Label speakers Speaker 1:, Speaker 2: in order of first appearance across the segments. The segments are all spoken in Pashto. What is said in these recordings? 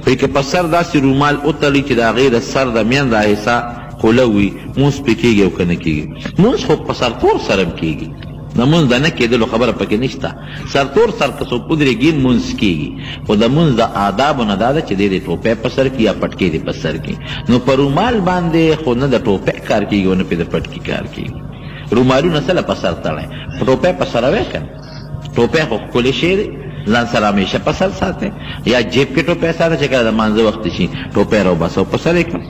Speaker 1: وایي که په سر داسې رومال وتړي چې د هغې د سر د منځه حصه خوله وي مونځ پرې کېږي او که نه کېږي. مونځ خو په سرتور سره هم کېږي، د مونځ د نه کېدلو خبره پکې نشته. سرتور سر که څوک ودرېږي مونځ کېږي، خو د مونځ د آدابو نه دا ده چې دی د ټوپۍ په سر کړي یا پټکۍ دې په سر کړي. نو په رومال باندې خو نه د ټوپۍ کار کېږي او نه پې د پټکي کار کېږي. رومالونه څه له په سر تړئ؟ ټوپۍ په سر وی که نه؟ ټوپۍ خو ښکلی شی دی، ځان سره همیشه په سر ساتئ، یا جیب کې ټوپۍ ساته چې کله د مانځه وخت شي ټوپۍ راوباسه او په سر یې کړه.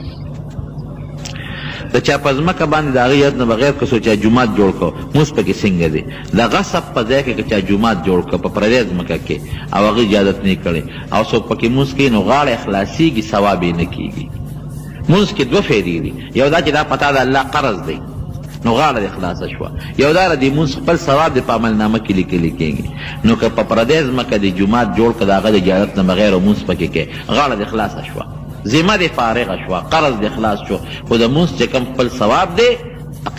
Speaker 1: د چا په ځمکه باندې د هغې یاد نه بغیر که څوک چا جومات جوړ کړو مونځ پکې څنګه دی؟ د غصب په ځای کې که چا جومات جوړ کړه په پردۍ ځمکه کې او هغه اجازت نه یې کړی او څوک پکې مونځ کوي نو غاړه یې خلاصېږي، ثواب یې نه کېږي. مونځ کې دوه فایدې دي، یو دا چې دا په تا د الله قرض دی نو غاړه دې خلاصه شوه، یو دا د مونځ خپل ثواب دې په عملنامه کې لیکلی کېږي. نو که په پردۍ ځمکه د جومات جوړ کړه د هغه د اجازت نه بغیر او مونځ پکې کوې غاړه دې خلاصه شوه، ذمه دې فارغه شوه، قرض دې خلاص شو، خو د مونځ چې کوم خپل ثواب دی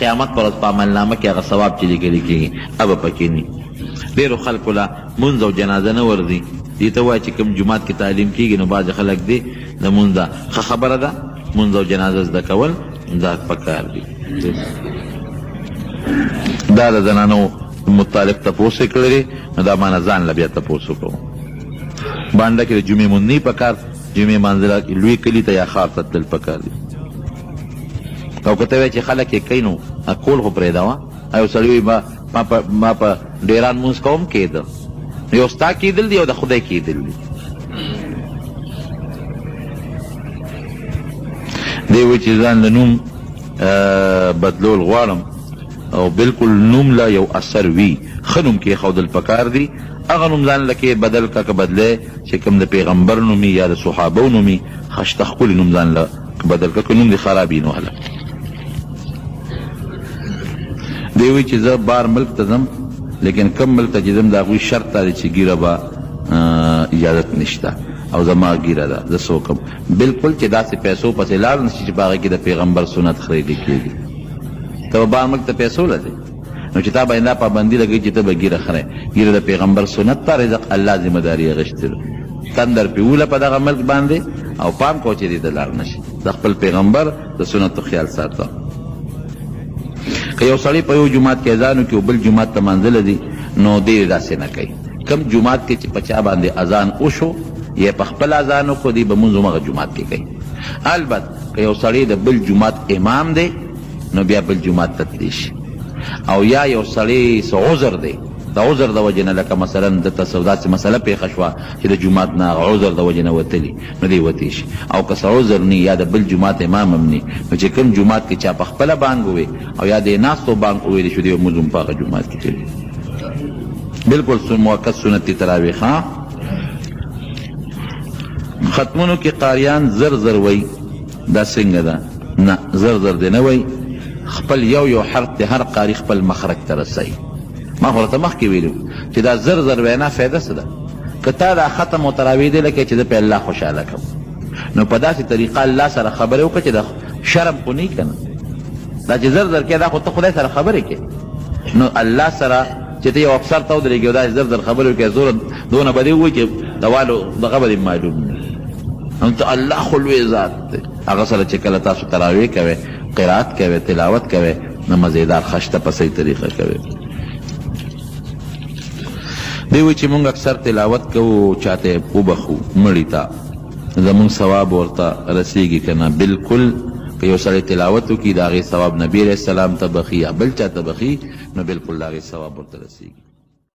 Speaker 1: قیامت پر ورځ په عملنامه کې هغه ثواب چې لیکلی کېږي هغه پکې نه. ډېرو خلکو له مونځ او جنازه نه ورځي. دې ته وایي چې کوم جومات کې تعلیم کېږي نو بعضې خلک دی د مونځ ده ښه خبره ده، مونځ او جنازه زده کول دا پکار دي. دا د زنانو متعلق تپوس یې کړی دی، نو دا مانه ځان له بیا تپوس وکړو. بانډه کې د جمعې مونځ نه پکار، جمعې مانځله لوی کلي ته یا ښار ته تلل پکار دي. او که ته وایې چې خلک یې کوي نو کول خو پرېږده. یو سړي وایي ما په ډیران مونځ کوم کېده، یو ستا کېدل دي او د خدای کېدل دي. دی وایي چې ځان له نوم بدلول غواړم او بالکل نوم له یو اثر وي، ښه نوم کېښودل پکار دي. هغه نوم ځان له کې بدل که که بدلی چې کوم د پیغمبر نومي یا د صحابو نومي ښایسته ښکلي نوم ځان له بدل که که نوم دې خراب وي نو هله. دی وایي چې زه بار ملک ته ځم لیکن کم ملک ته چې ځم د هغوی شرط دا دی چې ګیره به اجازت نشته او زما ګیره ده زه څه وکړم. بلکل چې داسې پیسو پسې لاړ نه شي چې په هغې کې د پیغمبر سنت خریدي کېږي. ته به بار ملک ته پیسو لدی نو چې تا باندې دا پابندي لګوي چې ته به ګیره خرې. ګیره د پیغمبر سنت ته رزق الله ذمه داري اخیستې ده، تندر پې وله په دغه ملک باندې او پام کوه چې دې ته لاړ نه شي. د خپل پیغمبر د سنتو خیال ساته. که یو سړی په یو جومات کې اذان وکړي او بل جومات ته منځله دي نو دی داسې نه کوي. کم جومات کې چې په چا باندې اذان وشو یا په خپل اذان وکړو دی به مونځ همغه جومات کې کوي. البته که یو سړی د بل جومات امام دی نو بیا بل جومات ته تللی شي، او یا یو سړی څه عذر دی د عذر د وجې نه لکه مثلا دته څه داسې مسله پیښه شوه چې د جومات نه هغه عذر د وجې نه وتلي نو دی وتی شي. او که څه عذر نه یا د بل جومات امام هم نه نو چې کوم جومات کې چا په خپله بانګ ووی او یا د ناستو بانګ وویلی شو دی به مونځ هم په هغه جومات کې کوي. بلکل موقت سنت دی تراویح. ختمونو کې قاریان زر زر وی دا څنګه ده؟ نه زر زر دی نه وی، خپل یو حرف دی هر قاری خپل مخرج ته رسوي. ما خو راته مخکې ویلو چې دا زر زر وینا فایده څه ده؟ که تا دا ختم او تراویح دی لکه چې زه په الله خوشحاله کړم نو په داسې طریقه الله سره خبرې وکړه چې د شرم خو نه یي که نه. دا چې زر زر کې دا خو ته خدای سره خبرې کوې نو الله سره چې ته یو افسر ته ودرېږې او داسې زر زر خبرې وکړې دونه به دې ووایي چې د والو دغه به دې معلوم نه نو ته الله خو لوی ذات دی. هغه سره چې کله تاسو تراویح کوئ، قرات کوئ، تلاوت کوئ نو مزیدار خشته په صحیح طریقه کوئ. دی وایي چې مونږ اکثر تلاوت کوو چاته وبخو مړي ته زمونږ ثواب ورته رسیږي که نه؟ بلکل که یو سړی تلاوت وکړي د هغې ثواب نبي علیه السلام ته بخي یا بل چا ته بخي نو بلکل د هغې ثواب ورته رسیږي.